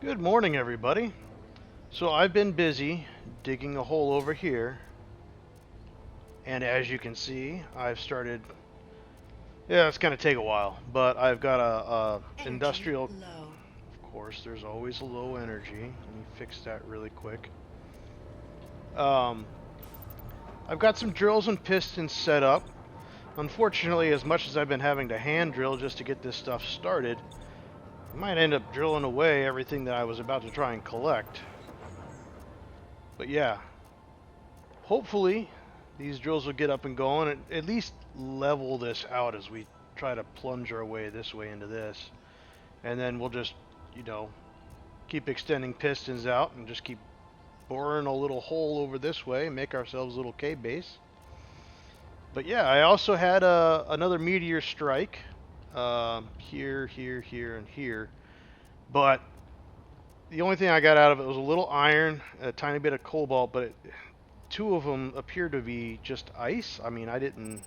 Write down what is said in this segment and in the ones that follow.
Good morning, everybody. So I've been busy digging a hole over here, and as you can see, I've started. Yeah, it's gonna take a while, but I've got a Energy industrial. low. Of course, there's always a low energy. Let me fix that really quick. Um, I've got some drills and pistons set up. Unfortunately, as much as I've been having to hand drill just to get this stuff started, I might end up drilling away everything that I was about to try and collect. But yeah, hopefully these drills will get up and going and at least level this out as we try to plunge our way this way into this. And then we'll just, you know, keep extending pistons out and just keep boring a little hole over this way and make ourselves a little cave base. But yeah, I also had another meteor strike here, here, and here. But the only thing I got out of it was a little iron, a tiny bit of cobalt, but two of them appeared to be just ice. I don't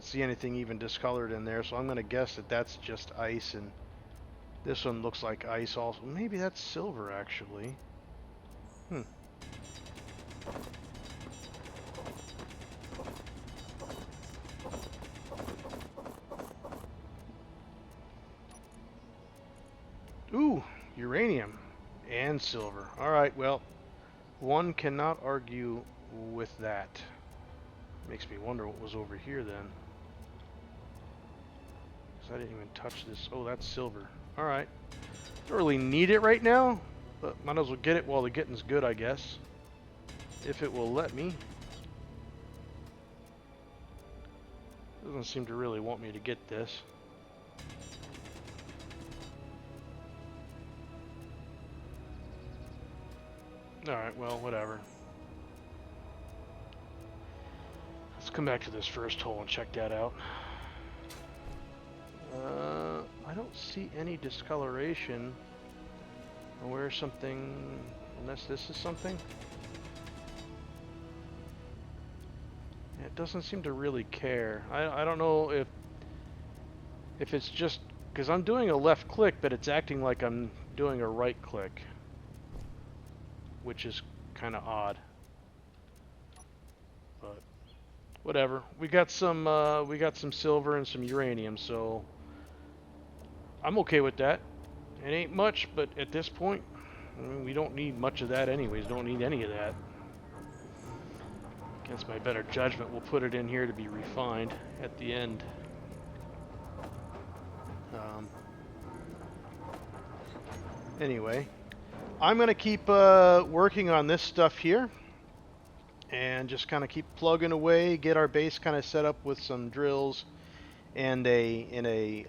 see anything even discolored in there, so I'm going to guess that that's just ice, and this one looks like ice also. Maybe that's silver, actually. Hmm. Ooh, uranium and silver. Alright, well, one cannot argue with that. Makes me wonder what was over here then. Because I didn't even touch this. Oh, that's silver. Alright. Don't really need it right now, but might as well get it while the getting's good, I guess. If it will let me. Doesn't seem to really want me to get this. Alright, well, whatever. Let's come back to this first hole and check that out. I don't see any discoloration. Or something, unless this is something. It doesn't seem to really care. I don't know if it's just because I'm doing a left click, but it's acting like I'm doing a right click, which is kind of odd. But whatever. We got some silver and some uranium, so I'm okay with that. It ain't much, but at this point, I mean, we don't need much of that anyways. Don't need any of that. Against my better judgment, we'll put it in here to be refined at the end. Anyway, I'm going to keep working on this stuff here and just kind of keep plugging away, get our base kind of set up with some drills and a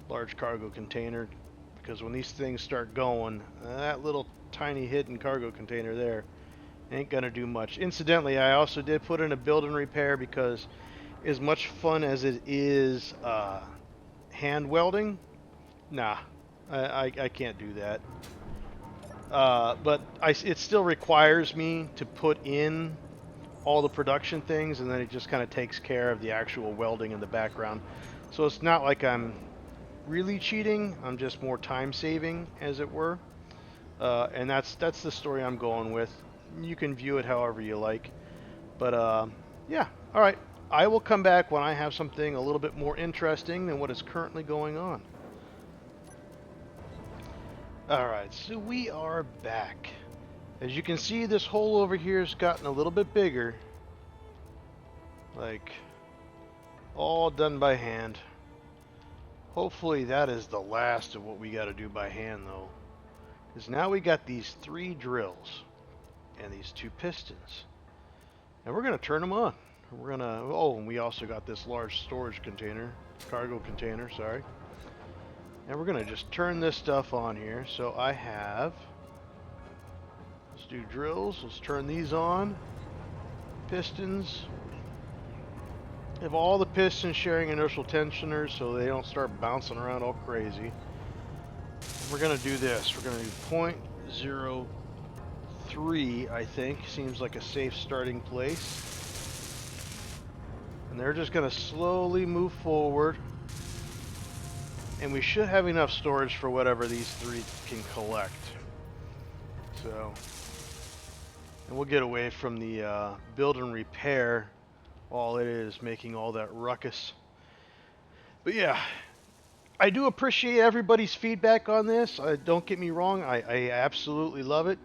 large cargo container, because when these things start going, that little tiny hidden cargo container there ain't gonna do much. Incidentally, I also did put in a build and repair because as much fun as it is hand welding, nah, I can't do that. But it still requires me to put in all the production things, and then it just kind of takes care of the actual welding in the background. So it's not like I'm really cheating. I'm just more time saving, as it were. And that's the story I'm going with. You can view it however you like. But yeah, all right. I will come back when I have something a little bit more interesting than what is currently going on. All right, so we are back. As you can see, this hole over here has gotten a little bit bigger. Like, all done by hand. Hopefully that is the last of what we got to do by hand, though. Because now we got these 3 drills and these 2 pistons. And we're going to turn them on. We're going to... Oh, and we also got this large storage container. Cargo container, sorry. And we're going to just turn this stuff on here. So I have... Let's do drills. Let's turn these on. Pistons. Have all the pistons sharing inertial tensioners so they don't start bouncing around all crazy. We're going to do this. We're going to do 0.03, I think. Seems like a safe starting place. And they're just going to slowly move forward. And we should have enough storage for whatever these three can collect. So, and we'll get away from the build and repair while it is making all that ruckus. But yeah, I do appreciate everybody's feedback on this. Don't get me wrong, I absolutely love it.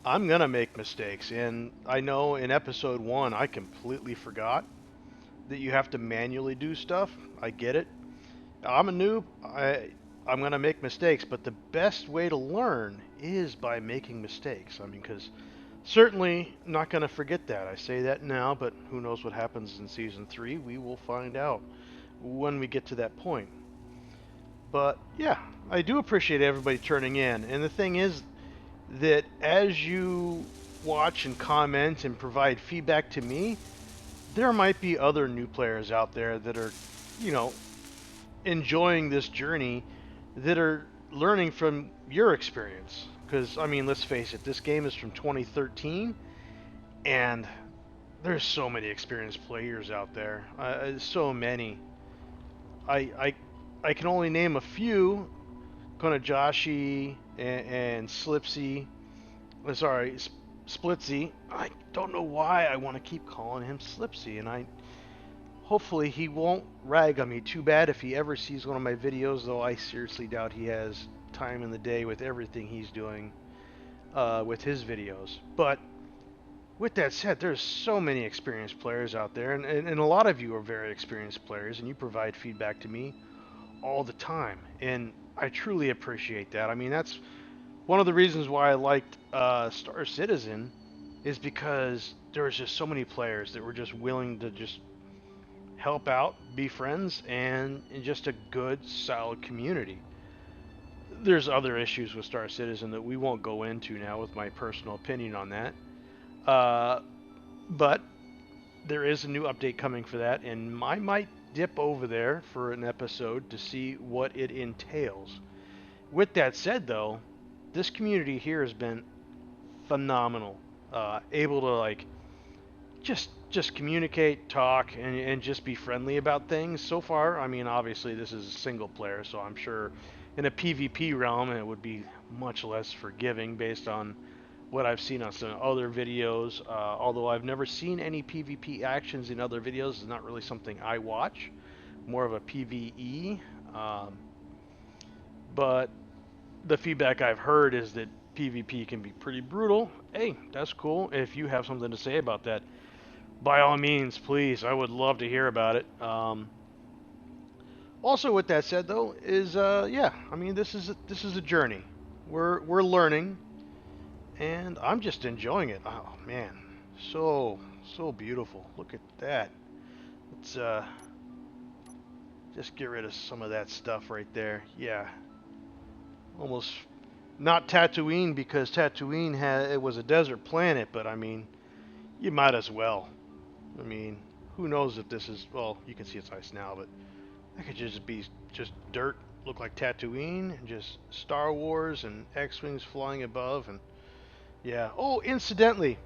I'm going to make mistakes, and I know in episode 1 I completely forgot that you have to manually do stuff. I get it. I'm a noob. I'm going to make mistakes, but the best way to learn is by making mistakes. I mean, because certainly not going to forget that. I say that now, but who knows what happens in season 3? We will find out when we get to that point. But yeah, I do appreciate everybody turning in. And the thing is that as you watch and comment and provide feedback to me, there might be other new players out there that are, you know, enjoying this journey, that are learning from your experience. Because, I mean, let's face it, this game is from 2013, and there's so many experienced players out there. So many. I, I, I can only name a few. Konajashi and Slipsy. Sorry, Splitsy. I don't know why I want to keep calling him Slipsy, and hopefully he won't rag on me too bad if he ever sees one of my videos, though I seriously doubt he has time in the day with everything he's doing with his videos. But with that said, there's so many experienced players out there, and a lot of you are very experienced players, and you provide feedback to me all the time, and I truly appreciate that. I mean, that's one of the reasons why I liked Star Citizen, is because there was just so many players that were just willing to just help out, be friends, and just a good, solid community. There's other issues with Star Citizen that we won't go into now with my personal opinion on that. Uh, but there is a new update coming for that, and I might dip over there for an episode to see what it entails. With that said, though, this community here has been phenomenal. Able to like just communicate, talk, and just be friendly about things. So far, I mean, obviously this is a single player, so I'm sure in a PvP realm it would be much less forgiving based on what I've seen on some other videos. Although I've never seen any PvP actions in other videos, it's not really something I watch. More of a PvE. But the feedback I've heard is that PvP can be pretty brutal. Hey, that's cool. If you have something to say about that, by all means, please. I would love to hear about it. Also, with that said, though, is yeah. I mean, this is a journey. We're learning, and I'm just enjoying it. Oh man, so beautiful. Look at that. Let's just get rid of some of that stuff right there. Yeah, almost not Tatooine, because Tatooine it was a desert planet, but I mean, you might as well. I mean, who knows if this is, well, you can see it's ice now, but that could just be just dirt, look like Tatooine, and just Star Wars and X-Wings flying above, and yeah. Oh, incidentally,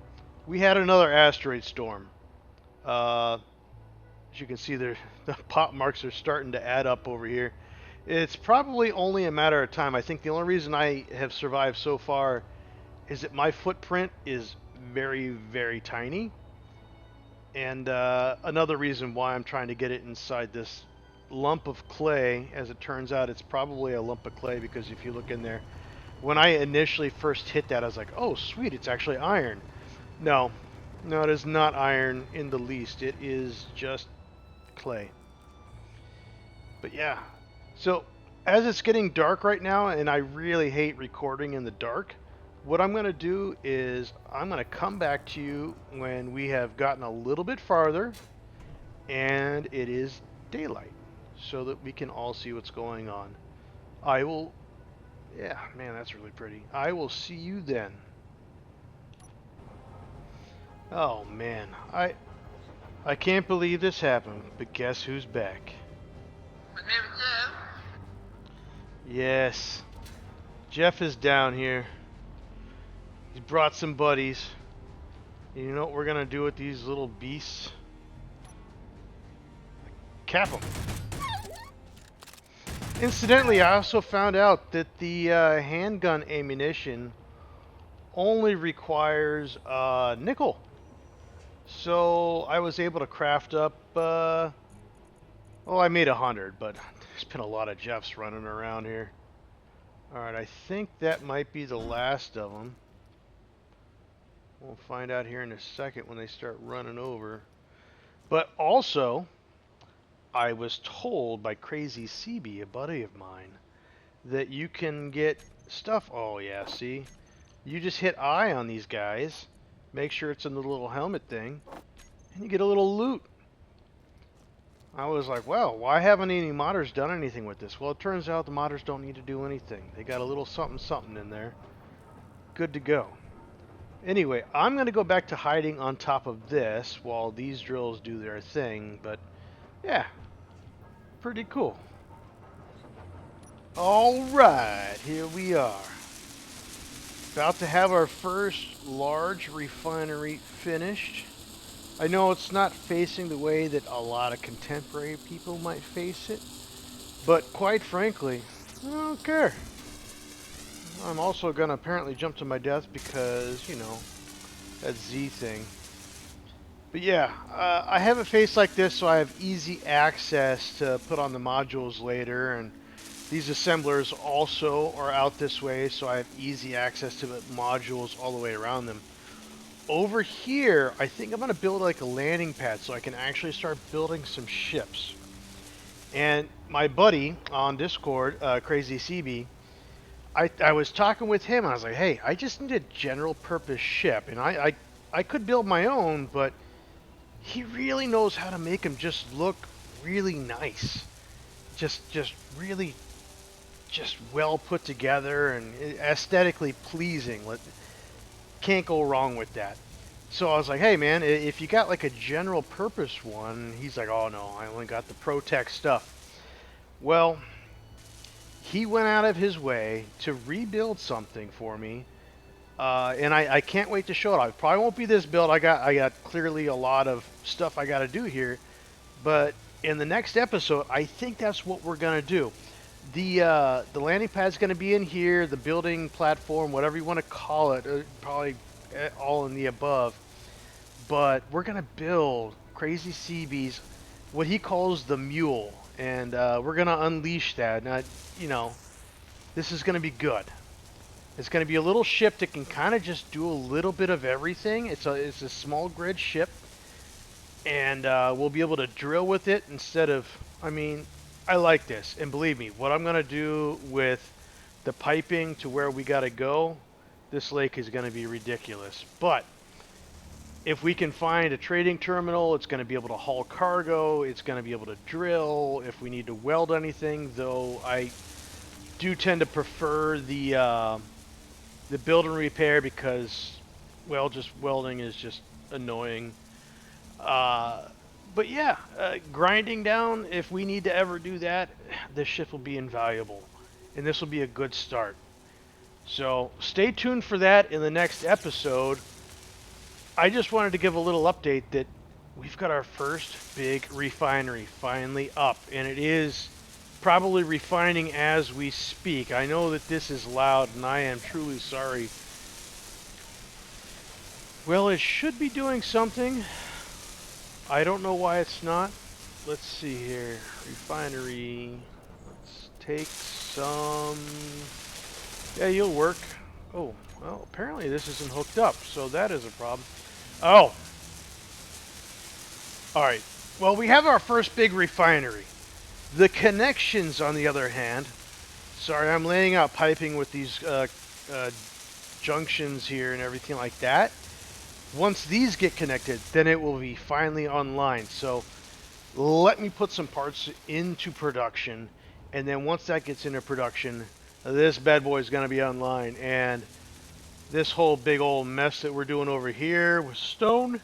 we had another asteroid storm. As you can see, the pop marks are starting to add up over here. It's probably only a matter of time. I think the only reason I have survived so far is that my footprint is very, very tiny. And another reason why I'm trying to get it inside this lump of clay, as it turns out, it's probably a lump of clay, because if you look in there, when I initially first hit that, I was like, oh, sweet, it's actually iron. No, no, it is not iron in the least. It is just clay. But yeah, so as it's getting dark right now, and I really hate recording in the dark, what I'm going to do is I'm going to come back to you when we have gotten a little bit farther and it is daylight, so that we can all see what's going on. I will, yeah, man, that's really pretty. I will see you then. Oh man, I can't believe this happened, but guess who's back? My name is Jeff. Yes, Jeff is down here. He's brought some buddies. And you know what we're gonna do with these little beasts? Cap them. Incidentally, I also found out that the handgun ammunition only requires nickel. So I was able to craft up. Well, I made 100, but there's been a lot of Jeffs running around here. All right, I think that might be the last of them. We'll find out here in a second when they start running over. But also, I was told by Crazy CB, a buddy of mine, that you can get stuff. Oh yeah, see, you just hit I on these guys, make sure it's in the little helmet thing, and you get a little loot. I was like, well, why haven't any modders done anything with this? Well, it turns out the modders don't need to do anything. They got a little something something in there. Good to go. Anyway, I'm going to go back to hiding on top of this while these drills do their thing, but yeah, pretty cool. Alright, here we are. About to have our first large refinery finished. I know it's not facing the way that a lot of contemporary people might face it, but quite frankly, I don't care. I'm also gonna apparently jump to my death because, you know, that Z thing. But yeah, I have a face like this so I have easy access to put on the modules later, and these assemblers also are out this way so I have easy access to the modules all the way around them. Over here, I think I'm going to build like a landing pad so I can actually start building some ships. And my buddy on Discord, Crazy CB, I was talking with him and I was like, hey, I just need a general purpose ship. And I could build my own, but he really knows how to make them just look really nice. Just really just well put together and aesthetically pleasing. Can't go wrong with that. So I was like, hey man, if you got like a general purpose one, he's like, oh no, I only got the ProTech stuff. Well, he went out of his way to rebuild something for me, and I can't wait to show it off. It probably won't be this build. I got clearly a lot of stuff I got to do here, but in the next episode, I think that's what we're gonna do. The landing pad's gonna be in here, the building platform, whatever you want to call it, probably all in the above. But we're gonna build Crazy CB's what he calls the mule, and we're gonna unleash that. Now, you know, this is gonna be good. It's gonna be a little ship that can kind of just do a little bit of everything. It's a small grid ship, and we'll be able to drill with it instead of. I mean, I like this, and believe me, what I'm gonna do with the piping to where we gotta go, this lake is gonna be ridiculous. But if we can find a trading terminal, it's going to be able to haul cargo. It's going to be able to drill. If we need to weld anything, though, I do tend to prefer the build and repair because, well, just welding is just annoying. Uh, but yeah, grinding down. If we need to ever do that, this ship will be invaluable, and this will be a good start. So stay tuned for that in the next episode. I just wanted to give a little update that we've got our first big refinery finally up, and it is probably refining as we speak. I know that this is loud, and I am truly sorry. Well, it should be doing something. I don't know why it's not. Let's see here. Refinery. Let's take some. Yeah, you'll work. Oh, well, apparently this isn't hooked up, so that is a problem. Oh. Alright. Well, we have our first big refinery. The connections, on the other hand... Sorry, I'm laying out piping with these junctions here and everything like that. Once these get connected, then it will be finally online. So, let me put some parts into production. And then once that gets into production, this bad boy is going to be online. And this whole big old mess that we're doing over here with stone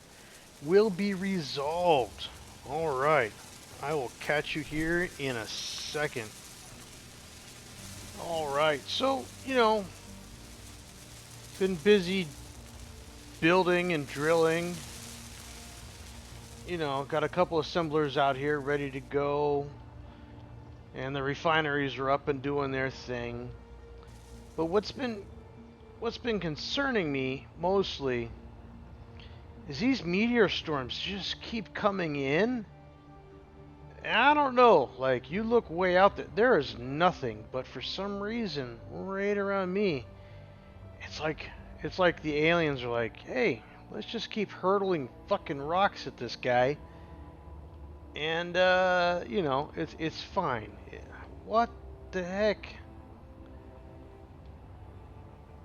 will be resolved. Alright, I will catch you here in a second. Alright, so, you know, been busy building and drilling. You know, got a couple assemblers out here ready to go. and the refineries are up and doing their thing. But what's been concerning me mostly is these meteor storms just keep coming in. And I don't know, like you look way out there is nothing, but for some reason right around me, it's like it's like the aliens are like, "Hey, let's just keep hurtling fucking rocks at this guy." And it's fine. What the heck?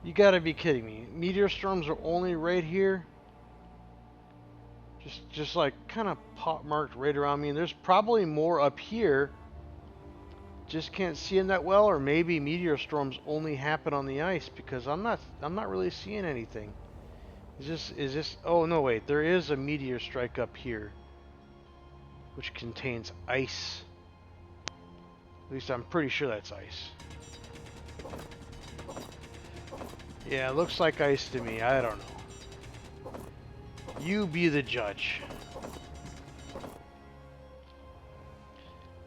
You gotta be kidding me. Meteor storms are only right here. Just like kind of pot marked right around me. And there's probably more up here. Just can't see them that well, or maybe meteor storms only happen on the ice because I'm not really seeing anything. Is this oh no wait, there is a meteor strike up here which contains ice. At least I'm pretty sure that's ice. Yeah, it looks like ice to me. I don't know. You be the judge.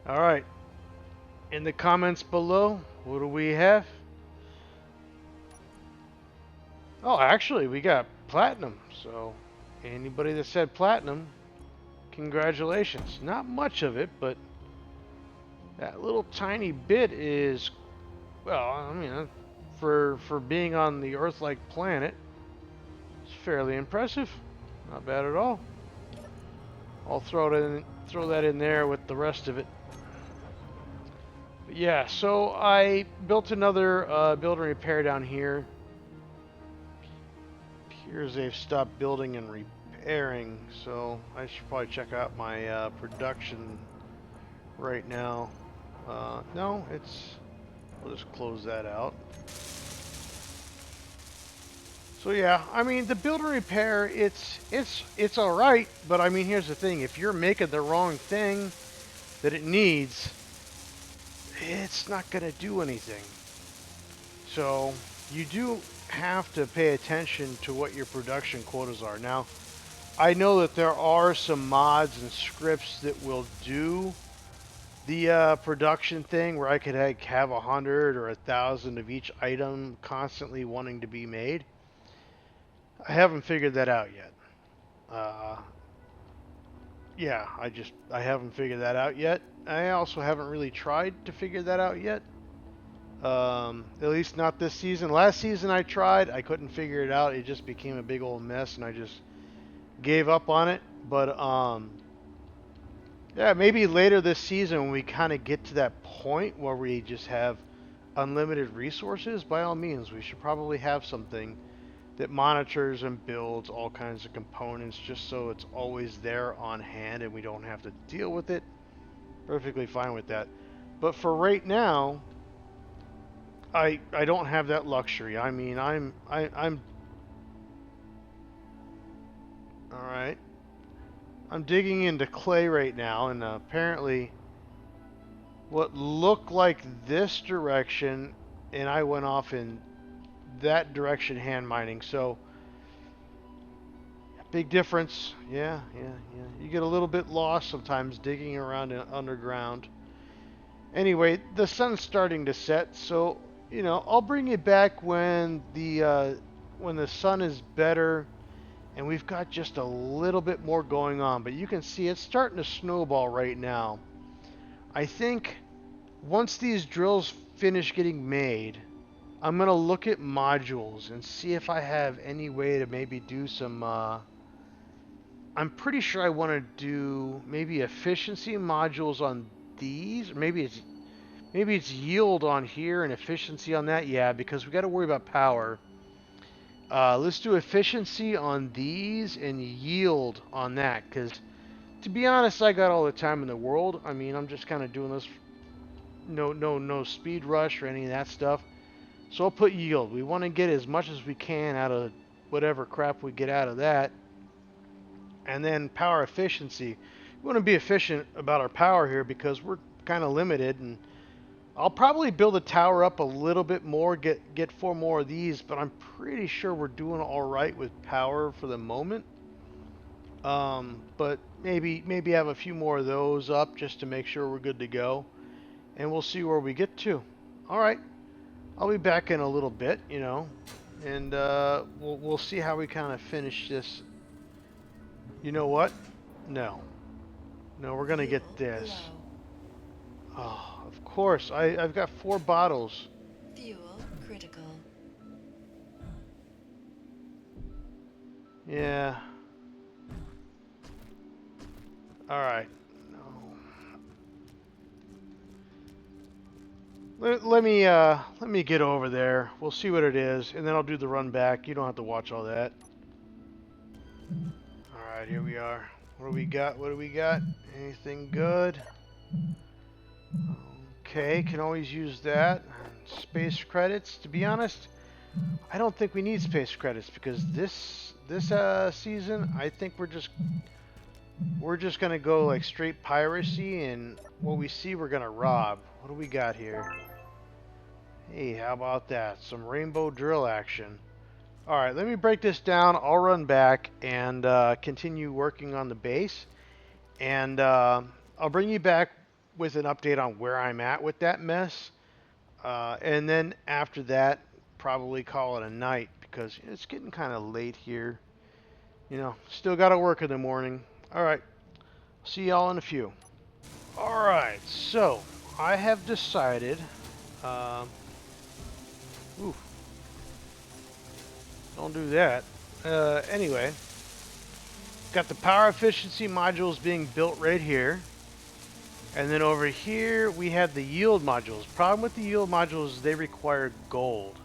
Alright. In the comments below, what do we have? Oh, actually, we got platinum. So, anybody that said platinum, congratulations. Not much of it, but that little tiny bit is, well, I mean, for being on the Earth-like planet, it's fairly impressive. Not bad at all. I'll throw that in there with the rest of it. But yeah, so I built another build and repair down here. Appears they've stopped building and repairing, so I should probably check out my production right now. No, we'll just close that out. So yeah, I mean the build and repair, it's all right, but I mean here's the thing: if you're making the wrong thing that it needs, it's not gonna do anything. So you do have to pay attention to what your production quotas are. Now, I know that there are some mods and scripts that will do the production thing where I could have 100 or 1,000 of each item constantly wanting to be made. I haven't figured that out yet. Uh, yeah, I haven't figured that out yet. I also haven't really tried to figure that out yet. At least not this season. Last season I tried, I couldn't figure it out. It just became a big old mess, and I just gave up on it. But yeah, maybe later this season when we kind of get to that point where we just have unlimited resources, by all means, we should probably have something that monitors and builds all kinds of components just so it's always there on hand and we don't have to deal with it. Perfectly fine with that. But for right now, I don't have that luxury. I mean, I'm all right. I'm digging into clay right now, and apparently, what looked like this direction, and I went off in that direction hand mining. So, big difference. Yeah. You get a little bit lost sometimes digging around underground. Anyway, the sun's starting to set, so I'll bring you back when the sun is better and we've got just a little bit more going on. But you can see it's starting to snowball right now. I think once these drills finish getting made, I'm gonna look at modules and see if I have any way to maybe do some. I'm pretty sure I want to do maybe efficiency modules on these, or maybe it's yield on here and efficiency on that. Yeah, because we got to worry about power. Let's do efficiency on these and yield on that, because to be honest, I got all the time in the world. I mean, I'm just kind of doing this, no speed rush or any of that stuff. So I'll put yield. We want to get as much as we can out of whatever crap we get out of that. And then power efficiency. We want to be efficient about our power here because we're kind of limited, and I'll probably build a tower up a little bit more, get 4 more of these, but I'm pretty sure we're doing all right with power for the moment. But maybe have a few more of those up just to make sure we're good to go. and we'll see where we get to. All right, I'll be back in a little bit, and we'll see how we kind of finish this. You know what? No, no, we're gonna get Fuel this. low. Oh, of course. I've got 4 bottles. Fuel critical. Yeah. All right. No. Let me get over there. We'll see what it is, and then I'll do the run back. You don't have to watch all that. All right, here we are. What do we got? What do we got? Anything good? Okay, can always use that. Space credits. To be honest, I don't think we need space credits because this season, I think we're just gonna go like straight piracy, and what we see, we're gonna rob. What do we got here? Hey, how about that? Some rainbow drill action. All right, let me break this down. I'll run back and continue working on the base, and I'll bring you back with an update on where I'm at with that mess. And then after that, probably call it a night because it's getting kind of late here. Still got to work in the morning. All right, see y'all in a few. All right, so I have decided. Um, ooh, don't do that. Anyway, got the power efficiency modules being built right here. And then over here, we have the yield modules. Problem with the yield modules is they require gold.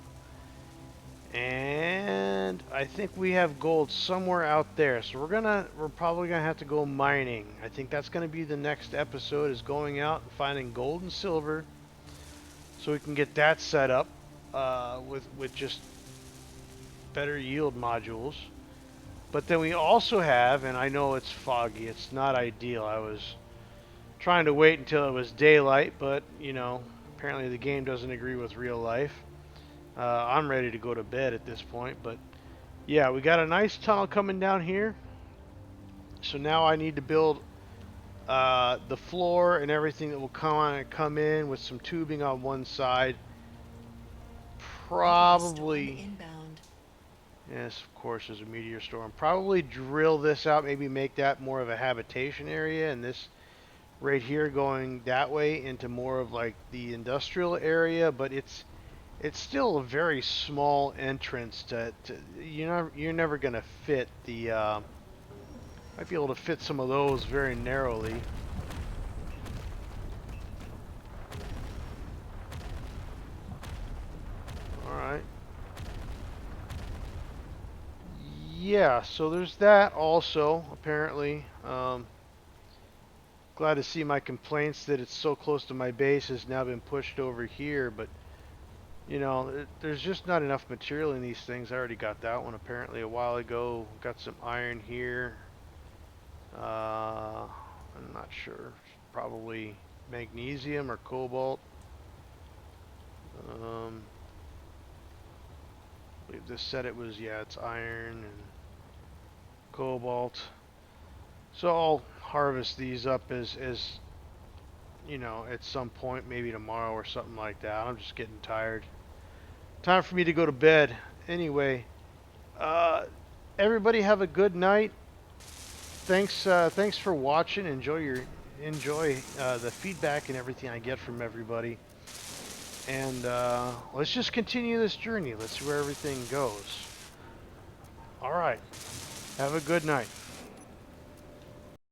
And I think we have gold somewhere out there. So we're probably gonna have to go mining. I think that's gonna be the next episode, is going out and finding gold and silver so we can get that set up with just better yield modules. But then we also have, and I know it's foggy, it's not ideal. I was trying to wait until it was daylight, but apparently the game doesn't agree with real life. I'm ready to go to bed at this point, but yeah, we got a nice tunnel coming down here. So now I need to build the floor and everything that will come in with some tubing on one side. Meteor storm Probably, inbound. yes, of course, there's a meteor storm. Probably drill this out, maybe make that more of a habitation area, and this right here going that way into more of like the industrial area, but it's still a very small entrance to you're never gonna fit the might be able to fit some of those very narrowly. All right. Yeah, so there's that also apparently. Glad to see my complaints that it's so close to my base has now been pushed over here, but there's just not enough material in these things. I already got that one apparently a while ago. Got some iron here. I'm not sure. Probably magnesium or cobalt. Um, I believe this said it was, yeah, it's iron and cobalt. So I'll harvest these up as at some point, maybe tomorrow or something like that. I'm just getting tired. Time for me to go to bed. Anyway, uh, everybody have a good night. Thanks for watching. Enjoy the feedback and everything I get from everybody. And let's just continue this journey. Let's see where everything goes. All right. Have a good night.